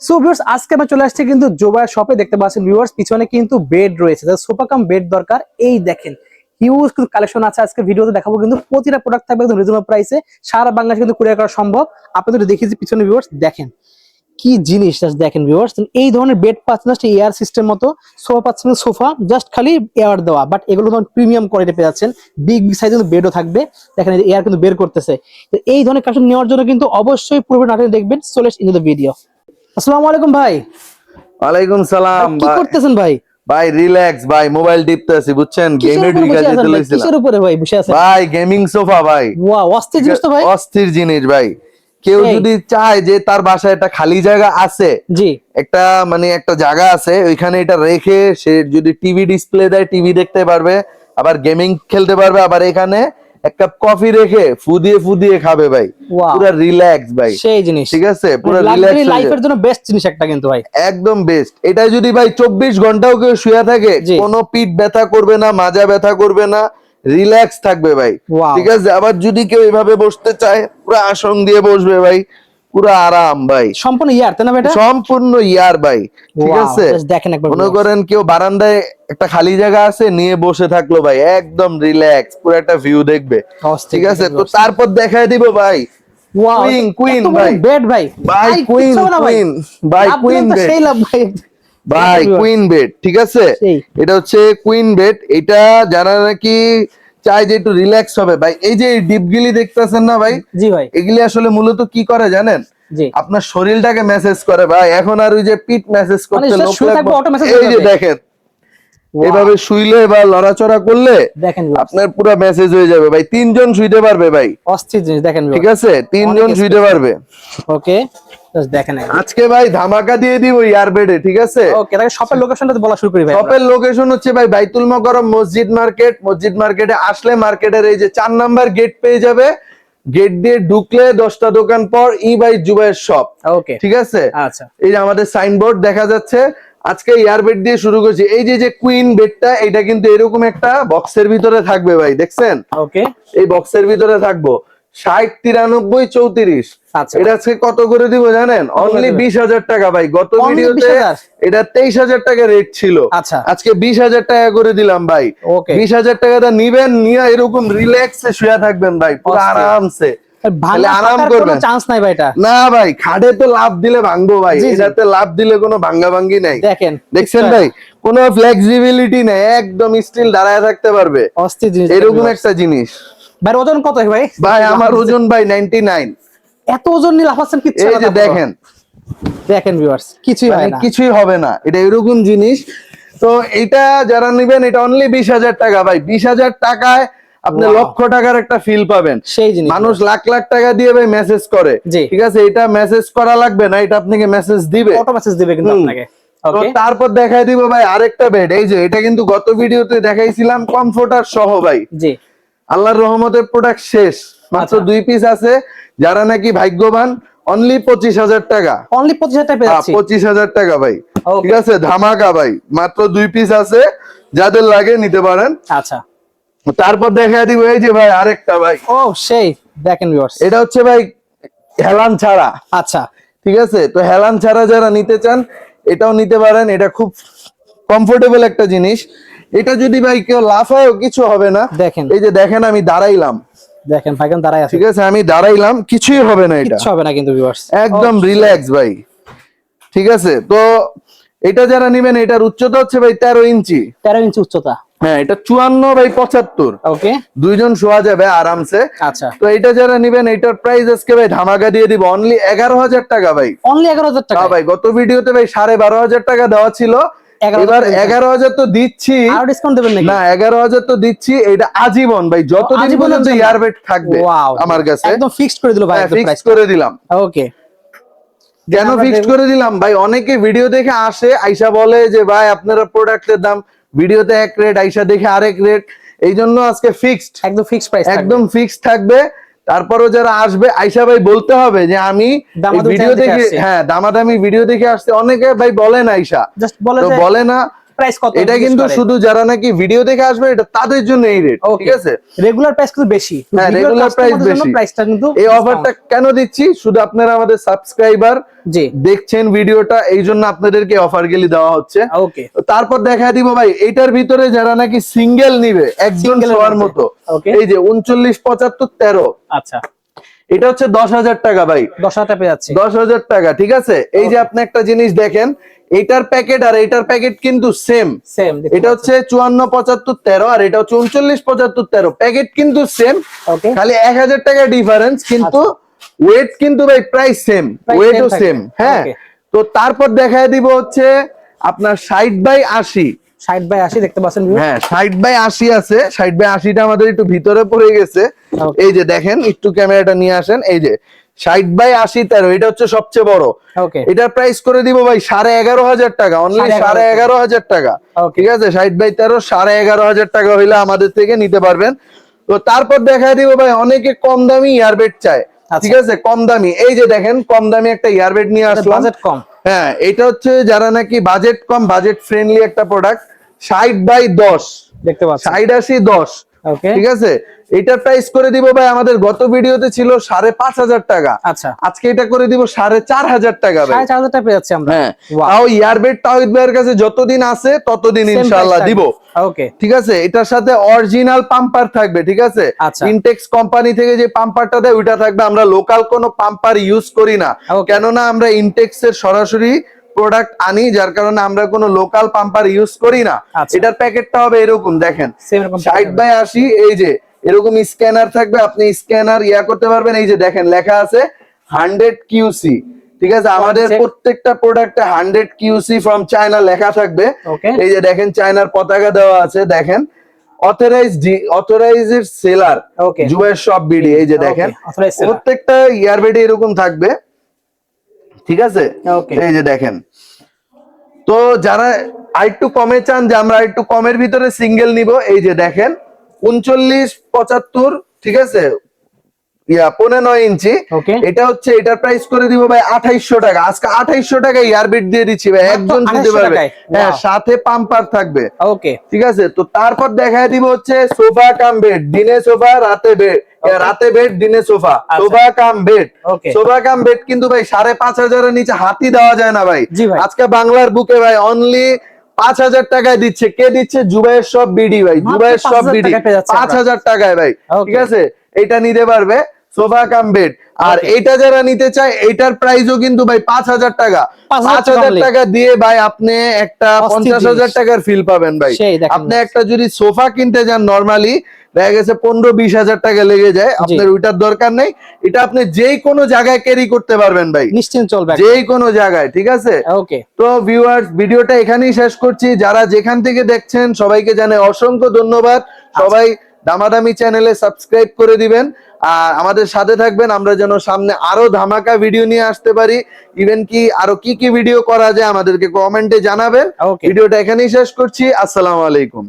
So viewers আজকে আমরা চলে আসছি কিন্তু জোবায়া শপে। দেখতে পাচ্ছেন ভিউয়ার্স পিছনে কিন্তু বেড রয়েছে, সোফা কাম বেড দরকার। এই দেখেন হিউজ কিন্তু কালেকশন আছে। আজকে ভিডিওতে দেখাবো কিন্তু প্রতিটা প্রোডাক্ট থাকবে একদম রিজনেবল প্রাইসে, সারা বাংলাদেশে কিন্তু কুরিয়ার করা সম্ভব। আপনাদের দেখিয়েছি পিছনে ভিউয়ার্স, দেখেন কি জিনিস দেখেন ভিউয়ার্স। এই ধরনের বেড পাচ্ছেন জাস্ট এয়ার সিস্টেম মতো, সোফা পাচ্ছেন সোফা জাস্ট খালি এয়ার দেওয়া, বাট এগুলো ধরুন প্রিমিয়াম কোয়ালিটি পেয়ে যাচ্ছেন। বিগ সাইজের বেডও থাকবে, দেখেন এয়ার কিন্তু বের করতেছে। তো এই ধরনের কালেকশন নেওয়ার জন্য কিন্তু অবশ্যই পুরো নাটক দেখবেন। So let's into the video. আসসালামু আলাইকুম ভাই। ওয়ালাইকুম সালাম। কি করতেছেন ভাই? ভাই রিল্যাক্স ভাই, মোবাইল টিপতেছি বুঝছেন, গেমে ঢুকে যেতে লইছিলাম। কিসের উপরে ভাই বসে আছেন? ভাই গেমিং সোফা ভাই। ওয়াও, অস্থির জিনিস তো ভাই। অস্থির জিনিস ভাই। কেউ যদি চায় যে তার বাসায় একটা খালি জায়গা আছে, জি একটা মানে একটা জায়গা আছে ওইখানে এটা রেখে সে যদি টিভি ডিসপ্লে দেয় টিভি দেখতে পারবে, আবার গেমিং খেলতে পারবে, আবার এখানে এক কাপ কফি রেখে ফুদিয়ে খাবে ভাই। পুরো রিল্যাক্স ভাই, সেই জিনিস। ঠিক আছে, পুরো রিল্যাক্স লাইফের জন্য বেস্ট জিনিস একটা কিন্তু ভাই, একদম বেস্ট। এটা যদি ভাই 24 ঘন্টাও কেউ শুয়ে থাকে কোনো পিঠ ব্যথা করবে না, মাজা ব্যথা করবে না, রিল্যাক্স থাকবে ভাই, ঠিক আছে। আবার যদি কেউ এভাবে বসতে চায় পুরো আসন দিয়ে বসবে ভাই, পুরো আরাম ভাই। সম্পূর্ণ ইয়ার তাই না ভাই? সম্পূর্ণ ইয়ার ভাই, ঠিক আছে। দেখেন একবার, মনে করেন কেউ বারান্দায় একটা খালি জায়গা আছে নিয়ে বসে থাকলো ভাই, একদম রিল্যাক্স, পুরো একটা ভিউ দেখবে, ঠিক আছে। তো তারপর দেখায় দিব ভাই কুইন ভাই, বেড ভাই, ভাই কুইন ভাই, কুইন বেড, সেই লাভ ভাই, ভাই কুইন বেড, ঠিক আছে। এটা হচ্ছে কুইন বেড। এটা যারা নাকি চাই যে একটু রিল্যাক্স হবে ভাই, এই যে ডিপগুলি দেখতেছেন না ভাই, জি ভাই, এগুলি আসলে মূলত কি করে জানেন? আপনার শরীরটাকে মেসেজ করে ভাই। এখন আর ওই যে পিট মেসেজ করতে লোক লাগবে, এই যে দেখেন এভাবে শুইলে বা লড়াচড়া করলে দেখেন আপনার পুরো মেসেজ হয়ে যাবে ভাই। তিনজন শুইতে পারবে ভাই, অস্থির জিনিস দেখেন, ঠিক আছে, তিনজন শুইতে পারবে। ওকে দেখেন আজকে ভাই ধামাকা দিয়ে দিব ইয়ার বেডে, ঠিক আছে। ওকে তাহলে শপের লোকেশনটা বলা শুরু করি ভাই। শপের লোকেশন হচ্ছে ভাই বাইতুল মোকাররম মসজিদ মার্কেট। মসজিদ মার্কেটে আসলে মার্কেটের এই যে 4 নাম্বার গেট পেয়ে যাবে। গেট দিয়ে ঢুকলে 10টা দোকান পর ই বাই জুবাইয়ের শপ, ওকে ঠিক আছে। আচ্ছা, এই যে আমাদের সাইনবোর্ড দেখা যাচ্ছে। আজকে ইয়ার বেড দিয়ে শুরু করছি। এই যে কুইন বেডটা, এটা কিন্তু এরকম একটা বক্সের ভিতরে থাকবে ভাই, দেখছেন? ওকে এই বক্সের ভিতরে থাকবো 60 93 34। এটা আজকে কত করে দিব জানেন? অনলি 20,000 টাকা ভাই। গত ভিডিওতে এটা 23,000 টাকা রেট ছিল, আজকে 20,000 টাকা করে দিলাম ভাই। 20,000 টাকাটা নিবেন, নিয়ে এরকম রিল্যাক্সে শুয়ে থাকবেন ভাই, পুরো আরামসে আরাম করবেন। চান্স নাই ভাই এটা। না ভাই, খাটে তো লাভ দিলে ভাঙবো ভাই, এটাতে লাভ দিলে কোনো ভাঙ্গি নাই। দেখছেন ভাই, কোনো ফ্লেক্সিবিলিটি নেই, একদম স্টিল দাঁড়ায় থাকতে পারবে, এরকম একটা জিনিস ভাই। ওজন কত ভাই? ভাই আমার ওজন ভাই 99। এত ওজন নিয়ে লাভ আছেন কিচ্ছু না। এই যে দেখেন ভিউয়ার্স কিছুই হবে না, এটা এরকম জিনিস। তো এটা যারা নেবেন এটা অনলি 20,000 টাকা ভাই। 20,000 টাকায় আপনি লক্ষ টাকার একটা ফিল পাবেন। সেই জিনিস মানুষ লাখ লাখ টাকা দিয়ে ভাই মেসেজ করে, ঠিক আছে। এটা মেসেজ করা লাগবে না, এটা আপনাকে মেসেজ দিবে, অটো মেসেজ দিবে কিন্তু আপনাকে। তো তারপর দেখাই দিব ভাই আরেকটা বেড। এই যে এটা কিন্তু গত ভিডিওতে দেখাইছিলাম কমফোর্টার সহ ভাই। জি, আল্লাহর রহমতের প্রোডাক্ট শেষ, মাত্র 2 পিস আছে। যারা নাকি ভাগ্যবান, অনলি 25,000 টাকা, অনলি 25,000 টাকা পেয়ে যাচ্ছি। 25,000 টাকা ভাই, ঠিক আছে, ধামাকা ভাই। মাত্র 2 পিস আছে, যাদের লাগে নিতে পারেন। আচ্ছা, তারপর দেখাই দিব এই যে ভাই আরেকটা ভাই। ও সেই দেখেন ভিউয়ার্স, এটা হচ্ছে ভাই হেলান ছাড়া। আচ্ছা, ঠিক আছে। তো হেলান ছাড়া যারা নিতে চান এটাও নিতে পারেন। এটা খুব কমফোর্টেবল একটা জিনিস। এটা যদি ভাই কেউ লাফায়ও কিছু হবে না। দেখেন এই যে দেখেন আমি দাঁড়াইলাম, দেখেন ভাই কেন দাঁড়ায় আছে, ঠিক আছে, আমি দাঁড়াইলাম, কিছুই হবে না, এটা কিছু হবে না কিন্তু ভিউয়ার্স, একদম রিল্যাক্স ভাই, ঠিক আছে। তো এটা যারা নেবেন এটার উচ্চতা হচ্ছে ভাই 13 ইঞ্চি। 13 ইঞ্চি উচ্চতা, হ্যাঁ, এটা 54 বাই 75। ওকে, দুইজন শোয়া যাবে আরামসে। আচ্ছা, তো এটা যারা নেবেন এটার প্রাইস আজকে ভাই ধামাকা দিয়ে দিব অনলি 11,000 টাকা ভাই। অনলি 11,000 টাকা ভাই। গত ভিডিওতে ভাই 12,500 টাকা দেওয়া ছিল, এবার 11,000 তো দিচ্ছি। আর ডিসকাউন্ট দেবেন নাকি? না, 11,000 তো দিচ্ছি। এটা আজীবন ভাই, যতদিন পর্যন্ত ইয়ারবেড থাকবে আমার কাছে। একদম ফিক্সড করে দিল ভাই, ফিক্সড করে দিলাম। ওকে, কেন ফিক্সড করে দিলাম ভাই? অনেকে ভিডিও দেখে আসে, আইসা বলে যে ভাই আপনারা প্রোডাক্টের দাম ভিডিওতে এক রেট, আইসা দেখে আরেক রেট। এই জন্য আজকে ফিক্সড, একদম ফিক্সড প্রাইস, একদম ফিক্সড থাকবে। তারপরও যারা আসবে আইসা ভাই বলতে হবে যে আমি ভিডিও দেখে, হ্যাঁ দামাদামি ভিডিও দেখে আসছে। অনেকে ভাই বলে না, আইসা বলে না, প্রাইস কত? এটা কিন্তু শুধু যারা নাকি ভিডিও দেখে আসবে এটা তাদের জন্য এই রেট, ঠিক আছে? রেগুলার প্রাইস কিন্তু বেশি। হ্যাঁ, রেগুলার প্রাইস বেশি। প্রাইসটা কিন্তু এই অফারটা কেন দিচ্ছি, শুধু আপনারা আমাদের সাবস্ক্রাইবার জি দেখছেন ভিডিওটা, এই জন্য আপনাদেরকে অফার গুলি দেওয়া হচ্ছে। ওকে, তারপর দেখা দিব ভাই এটার ভিতরে যারা নাকি সিঙ্গেল নিবে একজন শোয়ার মতো, এই যে 39 75 13। আচ্ছা, এটা হচ্ছে 10,000 টাকা ভাই, 10,000 টাকা পেয়ে যাচ্ছে, 10,000 টাকা, ঠিক আছে? এই যে আপনি একটা জিনিস দেখেন, এটার প্যাকেট আর এটার প্যাকেট কিন্তু সেম। এটা হচ্ছে 54 75 13 আর এটা হচ্ছে 39 75 13, প্যাকেট কিন্তু সেম, খালি 1000 টাকা ডিফারেন্স, কিন্তু ওয়েট কিন্তু ভাই প্রাইস সেম, ওয়েটও সেম। হ্যাঁ, তো তারপর দেখায় দিব হচ্ছে আপনার 60 বাই 80। 60 বাই 80 দেখতে পাচ্ছেন? হ্যাঁ, 60 বাই 80 আছে। 60 বাই 80টা আমাদের একটু ভিতরে পড়ে গেছে। এই যে দেখেন, একটু ক্যামেরাটা নিয়ে আসেন। এই যে 60 বাই 80 13, এটা হচ্ছে সবচেয়ে বড়। এটার প্রাইস করে দিব ভাই 11,500 টাকা, অনলি 11,500 টাকা, ঠিক আছে? 60 বাই 13 11,500 টাকা হইলে আমাদের থেকে নিতে পারবেন। তো তারপর দেখা দিব ভাই অনেকে কম দামি ইয়ারবেড চায়, ঠিক আছে? কম দামি, এই যে দেখেন কম দামি একটা ইয়ারবেড নিয়ে আসলাম। বাজেট কম। হ্যাঁ, এটা হচ্ছে যারা নাকি বাজেট কম, বাজেট ফ্রেন্ডলি একটা প্রোডাক্ট। 60 বাই 10 দেখতে পাচ্ছেন, 60 80 10, ঠিক আছে? এটার প্রাইস করে দিব ভাই, আমাদের গত ভিডিওতে ছিল 5,500 টাকা। আচ্ছা, আজকে এটা করে দিব 4,500 টাকা ভাই। 4,500 টাকা পেয়ে যাচ্ছি আমরা। হ্যাঁ, তাও ইয়ারবেড তাওহিদ ভাইয়ের কাছে যতদিন আছে ততদিন ইনশাআল্লাহ দিব। ওকে, ঠিক আছে? এটার সাথে অরিজিনাল পাম্পার থাকবে, ঠিক আছে? ইনটেক্স কোম্পানি থেকে যে পাম্পারটা দেয় ওইটা থাকবে। আমরা লোকাল কোনো পাম্পার ইউজ করি না, কেননা আমরা ইনটেক্স এর সরাসরি প্রোডাক্ট আনি, যার কারণে আমরা কোনো লোকাল পাম্পার ইউজ করি না। এটার প্যাকেটটা হবে এরকম, দেখেন 60 বাই 80। এই যে এরকম স্ক্যানার থাকবে, আপনি স্ক্যানার ইয়া করতে পারবেন। এই যে দেখেন লেখা আছে 100 QC, ঠিক আছে? আমাদের প্রত্যেকটা প্রোডাক্টে 100 QC ফ্রম চায়না লেখা থাকবে। এই যে দেখেন চায়নার পতাকা দেওয়া আছে, দেখেন authorised seller Zubayer shop BD. এই যে দেখেন প্রত্যেকটা ইয়ারবেডে এরকম থাকবে, ঠিক আছে? এই যে দেখেন, তো যারা আরেকটু কমে চান যে আমরা একটু কমের ভিতরে সিঙ্গেল নিব, এই যে দেখেন 39 75, ঠিক আছে? 15 ইঞ্চি। এটা হচ্ছে, এটার প্রাইস করে দিব ভাই 2800 টাকা। আজকে 2800 টাকা ইয়ারবিট দিয়ে দিচ্ছি ভাই, একজন দিতে পারবে। হ্যাঁ, সাথে পাম্পার থাকবে, ঠিক আছে? তো তারপর দেখায় দিব হচ্ছে সোফা কাম বেড, দিনে সোফা রাতে বেড, রাতে বেড দিনে sofa, sofa cum bed. Sofa cum bed কিন্তু ভাই 5,500 এর নিচে হাতি দেওয়া যায় না ভাই। আজকে বাংলার বুকে ভাই অনলি 5,000 টাকায় দিচ্ছে। কে দিচ্ছে? জুবায়ের শপ বিডি ভাই, জুবায়ের শপ বিডি 5,000 টাকায় ভাই, ঠিক আছে? এটা নিতে পারবে সোফা কাম বেড। আর এইটা যারা নিতে চায় এটার প্রাইসও কিন্তু ভাই 5,000 টাকা। 5,000 টাকা দিয়ে ভাই আপনি একটা 50,000 টাকার ফিল পাবেন ভাই। আপনি একটা যদি সোফা কিনতে যান নরমালি দেখা গেছে 15-20,000 টাকা লেগে যায়, আপনার ওইটার দরকার নেই। এটা আপনি যেই কোনো জায়গায় ক্যারি করতে পারবেন ভাই, নিশ্চিন্ত চলবে যেই কোনো জায়গায়, ঠিক আছে? তো ভিউয়ার্স, ভিডিওটা এখানেই শেষ করছি। যারা যেখান থেকে দেখছেন সবাইকে জানাই অসংখ্য ধন্যবাদ। সবাই দামাদামি চ্যানেলে সাবস্ক্রাইব করে দিবেন আর আমাদের সাথে থাকবেন, আমরা যেন সামনে আরো ধামাকা ভিডিও নিয়ে আসতে পারি। ইভেন কি আরো কি কি ভিডিও করা যায় আমাদেরকে কমেন্টে জানাবেন। ভিডিওটা এখানেই শেষ করছি। আসসালামু আলাইকুম।